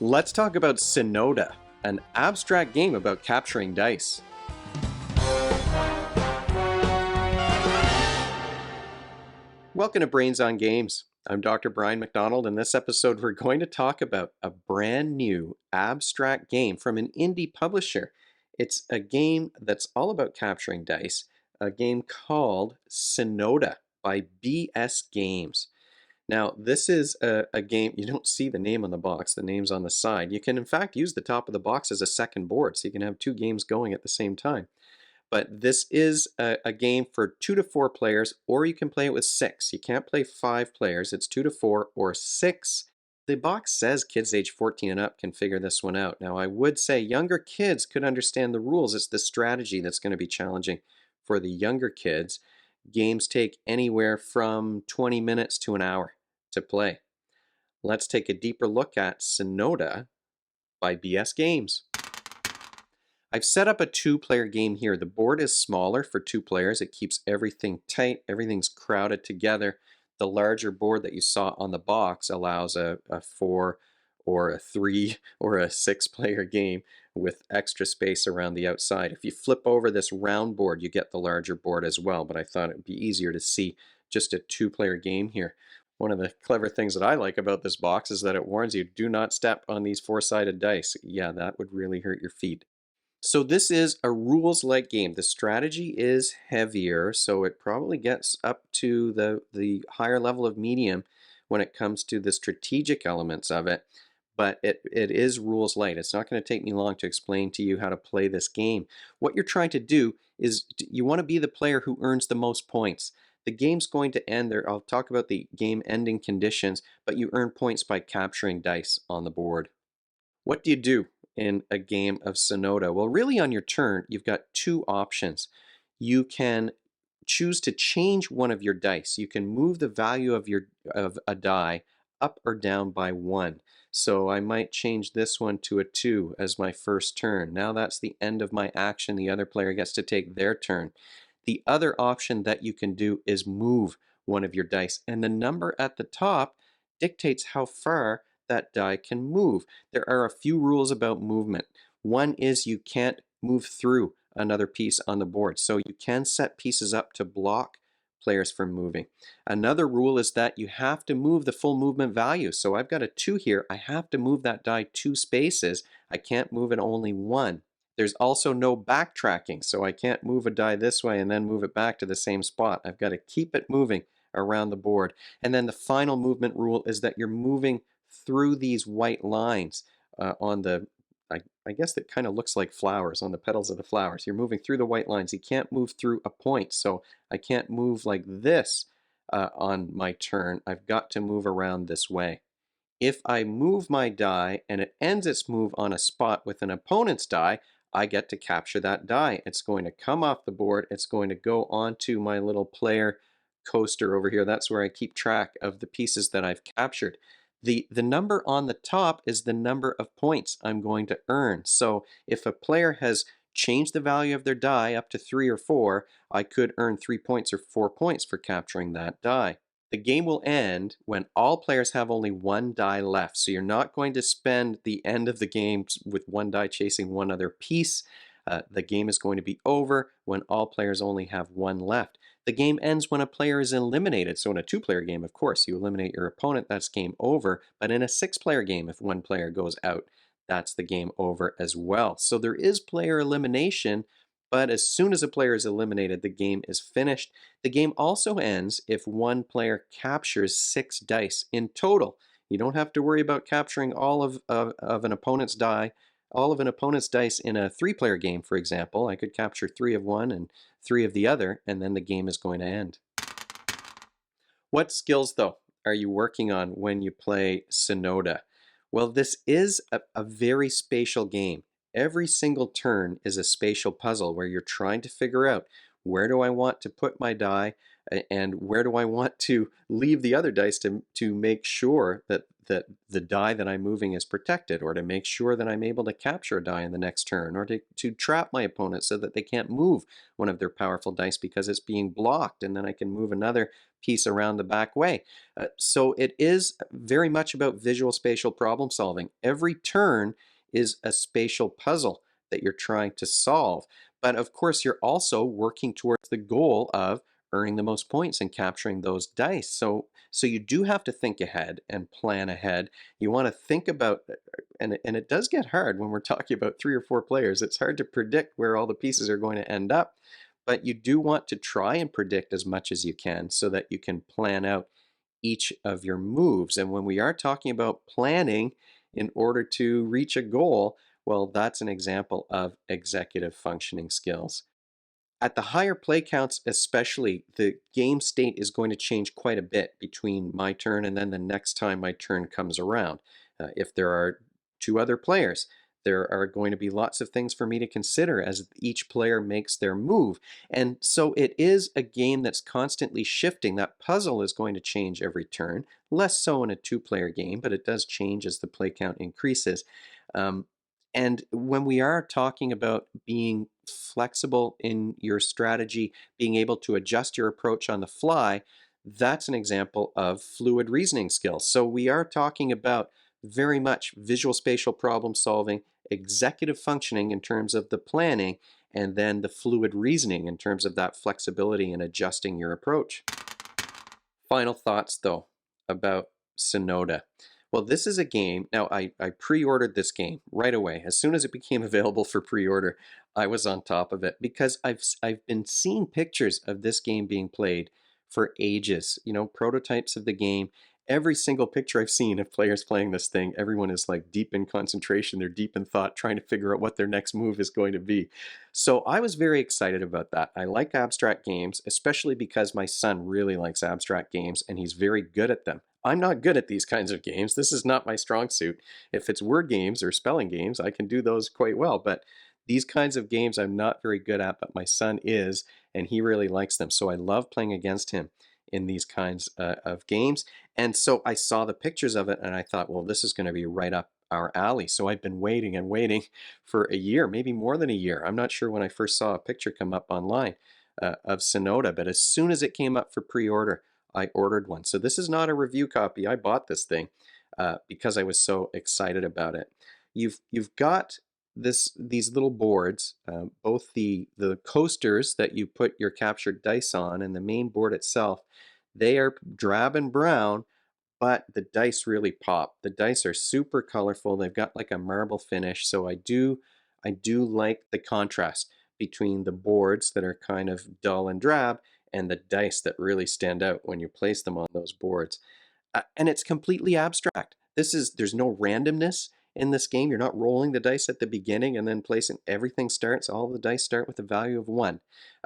Let's talk about Sinoda, an abstract game about capturing dice. Welcome to Brains on Games. I'm Dr. Brian McDonald. In this episode, we're going to talk about a brand new abstract game from an indie publisher. It's a game that's all about capturing dice, a game called Sinoda by BSGames. Now, this is a game, you don't see the name on the box, the name's on the side. You can, in fact, use the top of the box as a second board, so you can have two games going at the same time. But this is a game for 2 to 4 players, or you can play it with 6. You can't play 5 players, it's 2 to 4 or 6. The box says kids age 14 and up can figure this one out. Now, I would say younger kids could understand the rules. It's the strategy that's going to be challenging for the younger kids. Games take anywhere from 20 minutes to an hour to play. Let's take a deeper look at Sinoda by BSGames. I've set up a 2-player game here. The board is smaller for 2 players. It keeps everything tight. Everything's crowded together. The larger board that you saw on the box allows a 4 or a 3 or a 6-player game with extra space around the outside. If you flip over this round board, you get the larger board as well, but I thought it would be easier to see just a 2-player game here. One of the clever things that I like about this box is that it warns you, do not step on these 4-sided dice. Yeah, that would really hurt your feet. So this is a rules-like game. The strategy is heavier, so it probably gets up to the higher level of medium when it comes to the strategic elements of it, but it is rules-light. It's not going to take me long to explain to you how to play this game. What you're trying to do is you want to be the player who earns the most points. The game's going to end there. I'll talk about the game ending conditions, but you earn points by capturing dice on the board. What do you do in a game of Sinoda? Well, really on your turn, you've got 2 options. You can choose to change one of your dice. You can move the value of a die up or down by 1. So I might change this one to a 2 as my first turn. Now that's the end of my action. The other player gets to take their turn. The other option that you can do is move one of your dice, and the number at the top dictates how far that die can move. There are a few rules about movement. One is you can't move through another piece on the board, so you can set pieces up to block players from moving. Another rule is that you have to move the full movement value. So I've got a 2 here. I have to move that die 2 spaces. I can't move it only 1. There's also no backtracking, so I can't move a die this way and then move it back to the same spot. I've got to keep it moving around the board. And then the final movement rule is that you're moving through these white lines on the, I guess that kind of looks like flowers on the petals of the flowers. You're moving through the white lines. You can't move through a point, so I can't move like this on my turn. I've got to move around this way. If I move my die and it ends its move on a spot with an opponent's die, I get to capture that die. It's going to come off the board. It's going to go onto my little player coaster over here. That's where I keep track of the pieces that I've captured. The number on the top is the number of points I'm going to earn. So if a player has changed the value of their die up to 3 or 4, I could earn 3 points or 4 points for capturing that die. The game will end when all players have only 1 die left. So you're not going to spend the end of the game with 1 die chasing one other piece. The game is going to be over when all players only have 1 left. The game ends when a player is eliminated. So in a 2-player game, of course, you eliminate your opponent, that's game over. But in a 6-player game, if 1 player goes out, that's the game over as well. So there is player elimination, but as soon as a player is eliminated, the game is finished. The game also ends if 1 player captures 6 dice in total. You don't have to worry about capturing all of an opponent's die, all of an opponent's dice in a 3-player game, for example. I could capture 3 of one and 3 of the other, and then the game is going to end. What skills, though, are you working on when you play Sinoda? Well, this is a very spatial game. Every single turn is a spatial puzzle where you're trying to figure out, where do I want to put my die and where do I want to leave the other dice to make sure that that the die that I'm moving is protected, or to make sure that I'm able to capture a die in the next turn, or to trap my opponent so that they can't move one of their powerful dice because it's being blocked, and then I can move another piece around the back way. So it is very much about visual spatial problem solving. Every turn is a spatial puzzle that you're trying to solve. But of course, you're also working towards the goal of earning the most points and capturing those dice. So you do have to think ahead and plan ahead. You want to think about, and it does get hard when we're talking about 3 or 4 players. It's hard to predict where all the pieces are going to end up, but you do want to try and predict as much as you can so that you can plan out each of your moves. And when we are talking about planning in order to reach a goal, well, that's an example of executive functioning skills. At the higher play counts, especially, the game state is going to change quite a bit between my turn and then the next time my turn comes around. If there are 2 other players, there are going to be lots of things for me to consider as each player makes their move. And so it is a game that's constantly shifting. That puzzle is going to change every turn, less so in a 2-player game, but it does change as the play count increases. Um, and when we are talking about being flexible in your strategy, being able to adjust your approach on the fly, that's an example of fluid reasoning skills. So we are talking about very much visual spatial problem solving, executive functioning in terms of the planning, and then the fluid reasoning in terms of that flexibility in adjusting your approach. Final thoughts, though, about Sinoda. Well, this is a game. Now, I pre-ordered this game right away. As soon as it became available for pre-order, I was on top of it because I've been seeing pictures of this game being played for ages. You know, prototypes of the game. Every single picture I've seen of players playing this thing, everyone is like deep in concentration. They're deep in thought, trying to figure out what their next move is going to be. So I was very excited about that. I like abstract games, especially because my son really likes abstract games and he's very good at them. I'm not good at these kinds of games. This is not my strong suit. If it's word games or spelling games, I can do those quite well. But these kinds of games I'm not very good at, but my son is, and he really likes them. So I love playing against him in these kinds of games. And so I saw the pictures of it and I thought, well, this is going to be right up our alley. So I've been waiting and waiting for a year, maybe more than a year. I'm not sure when I first saw a picture come up online of Sinoda, but as soon as it came up for pre-order, I ordered one. So this is not a review copy. I bought this thing because I was so excited about it. You've got these little boards, both the coasters that you put your captured dice on and the main board itself. They are drab and brown, but the dice really pop. The dice are super colorful. They've got like a marble finish. So I do like the contrast between the boards that are kind of dull and drab and the dice that really stand out when you place them on those boards. And it's completely abstract. There's no randomness in this game. You're not rolling the dice at the beginning and then placing. Everything starts. All the dice start with a value of 1.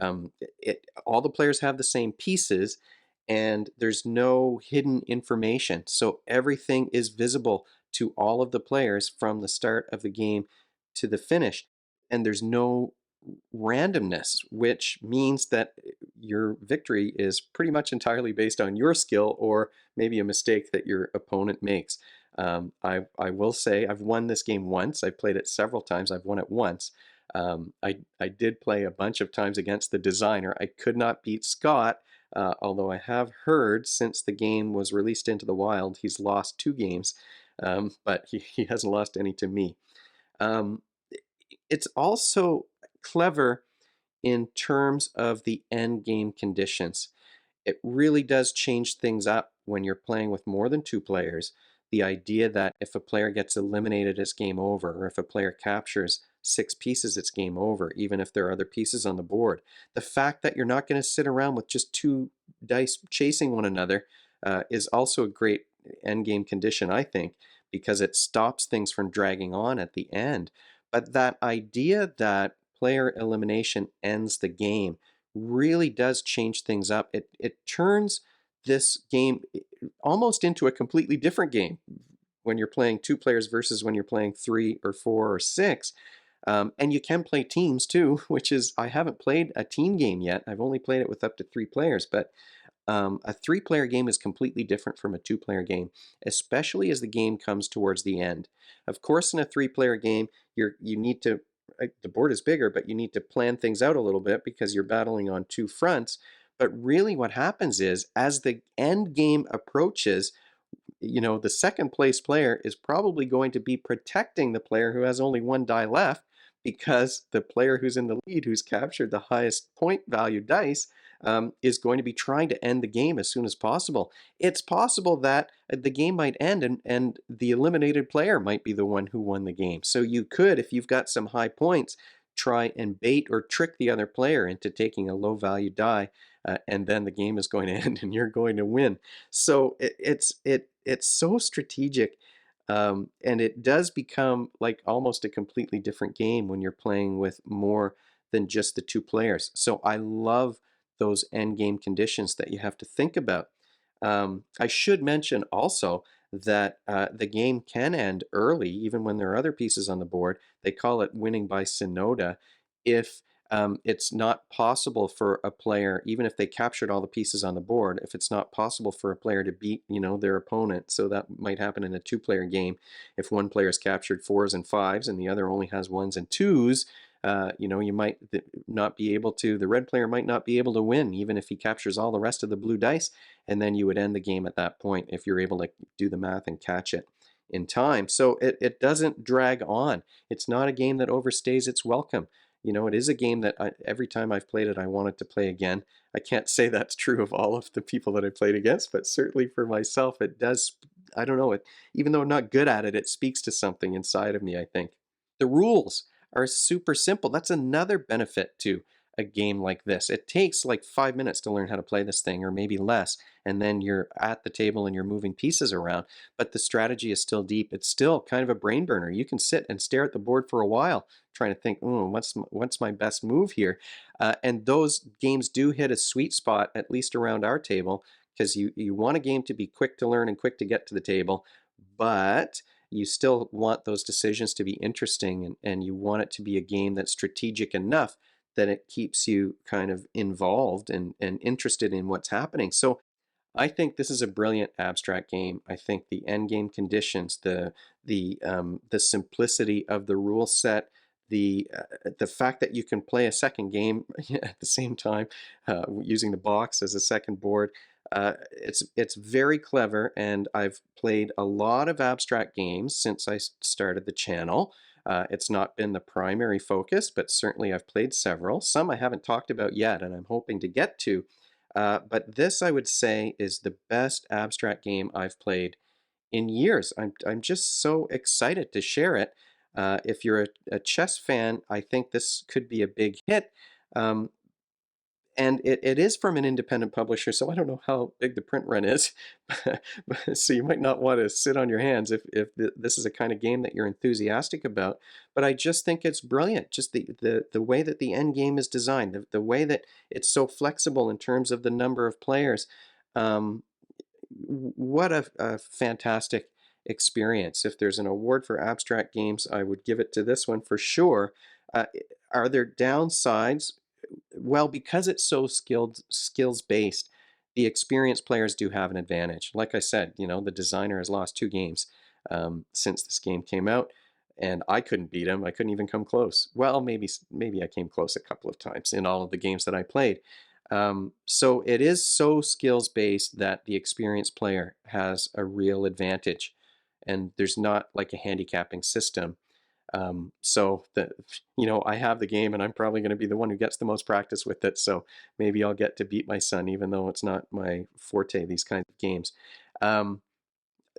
All the players have the same pieces, and there's no hidden information. So everything is visible to all of the players from the start of the game to the finish, and there's no randomness, which means that your victory is pretty much entirely based on your skill or maybe a mistake that your opponent makes. I will say I've won this game once. I've played it several times. I've won it once. I did play a bunch of times against the designer. I could not beat Scott, although I have heard since the game was released into the wild, he's lost 2 games, but he hasn't lost any to me. Um, it's also clever in terms of the end game conditions. It really does change things up when you're playing with more than 2 players. The idea that if a player gets eliminated, it's game over, or if a player captures 6 pieces, it's game over, even if there are other pieces on the board. The fact that you're not going to sit around with just 2 dice chasing one another is also a great end game condition, I think, because it stops things from dragging on at the end. But that idea that player elimination ends the game really does change things up. It turns this game almost into a completely different game when you're playing 2 players versus when you're playing 3 or 4 or 6. And you can play teams too, which is, I haven't played a team game yet. I've only played it with up to 3 players, but A three-player game is completely different from a two-player game, especially as the game comes towards the end. Of course, in a three-player game, you need to the board is bigger, but you need to plan things out a little bit because you're battling on two fronts. But really, what happens is, as the end game approaches, the second place player is probably going to be protecting the player who has only one die left, because the player who's in the lead, who's captured the highest point value dice, is going to be trying to end the game as soon as possible. It's possible that the game might end, and the eliminated player might be the one who won the game. So you could, if you've got some high points, try and bait or trick the other player into taking a low value die, and then the game is going to end and you're going to win. So it's so strategic, and it does become like almost a completely different game when you're playing with more than just the two players. So I love those end game conditions that you have to think about. I should mention also that the game can end early, even when there are other pieces on the board. They call it winning by Sinoda. If it's not possible for a player, even if they captured all the pieces on the board, if it's not possible for a player to beat, their opponent. So that might happen in a two-player game. If one player has captured fours and fives and the other only has ones and twos, you might not be able to, the red player might not be able to win, even if he captures all the rest of the blue dice. And then you would end the game at that point if you're able to do the math and catch it in time. So it doesn't drag on. It's not a game that overstays its welcome. It is a game that every time I've played it, I wanted to play again. I can't say that's true of all of the people that I played against, but certainly for myself, it does. I don't know, even though I'm not good at it, it speaks to something inside of me, I think. The rules are super simple. That's another benefit to a game like this. It takes like 5 minutes to learn how to play this thing, or maybe less, and then you're at the table and you're moving pieces around. But the strategy is still deep. It's still kind of a brain burner. You can sit and stare at the board for a while, trying to think, what's my best move here? And those games do hit a sweet spot, at least around our table, because you want a game to be quick to learn and quick to get to the table, but you still want those decisions to be interesting, and you want it to be a game that's strategic enough that it keeps you kind of involved and interested in what's happening. So I think this is a brilliant abstract game. I think the end game conditions, the simplicity of the rule set, the fact that you can play a second game at the same time, using the box as a second board. It's very clever, and I've played a lot of abstract games since I started the channel. It's not been the primary focus, but certainly I've played several. Some I haven't talked about yet, and I'm hoping to get to. But this, I would say, is the best abstract game I've played in years. I'm just so excited to share it. If you're a chess fan, I think this could be a big hit. Um, and it is from an independent publisher, so I don't know how big the print run is. So you might not want to sit on your hands if this is a kind of game that you're enthusiastic about. But I just think it's brilliant. Just the way that the end game is designed, the way that it's so flexible in terms of the number of players. Um, what a fantastic experience. If there's an award for abstract games, I would give it to this one for sure. Uh, are there downsides? Well, because it's so skills based, the experienced players do have an advantage. Like I said, the designer has lost two games since this game came out, and I couldn't beat him. I couldn't even come close. Well, maybe I came close a couple of times in all of the games that I played. So it is so skills based that the experienced player has a real advantage, and there's not like a handicapping system. I have the game, and I'm probably going to be the one who gets the most practice with it. So maybe I'll get to beat my son, even though it's not my forte, these kinds of games. Um,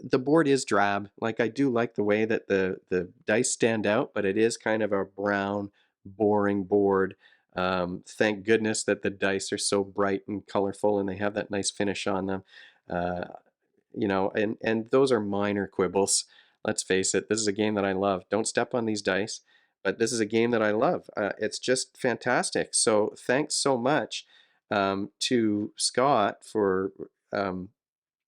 the board is drab. Like, I do like the way that the dice stand out, but it is kind of a brown, boring board. Thank goodness that the dice are so bright and colorful, and they have that nice finish on them. Uh, and those are minor quibbles. Let's face it, this is a game that I love. Don't step on these dice, but this is a game that I love. It's just fantastic. So thanks so much to Scott for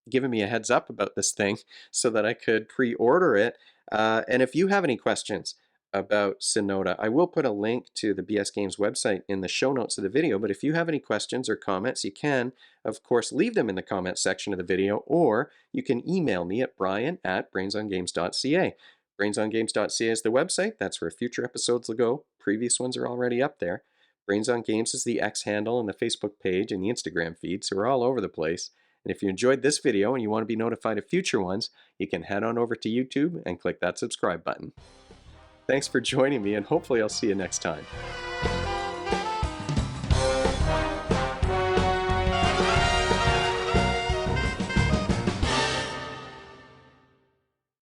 giving me a heads up about this thing so that I could pre-order it. And if you have any questions about Sinoda. I will put a link to the BS Games website in the show notes of the video, but if you have any questions or comments, you can, of course, leave them in the comments section of the video, or you can email me at brian@brainsongames.ca. Brainsongames.ca is the website. That's where future episodes will go. Previous ones are already up there. Brains on Games is the X handle and the Facebook page and the Instagram feed, so we're all over the place. And if you enjoyed this video and you want to be notified of future ones, you can head on over to YouTube and click that subscribe button. Thanks for joining me, and hopefully I'll see you next time.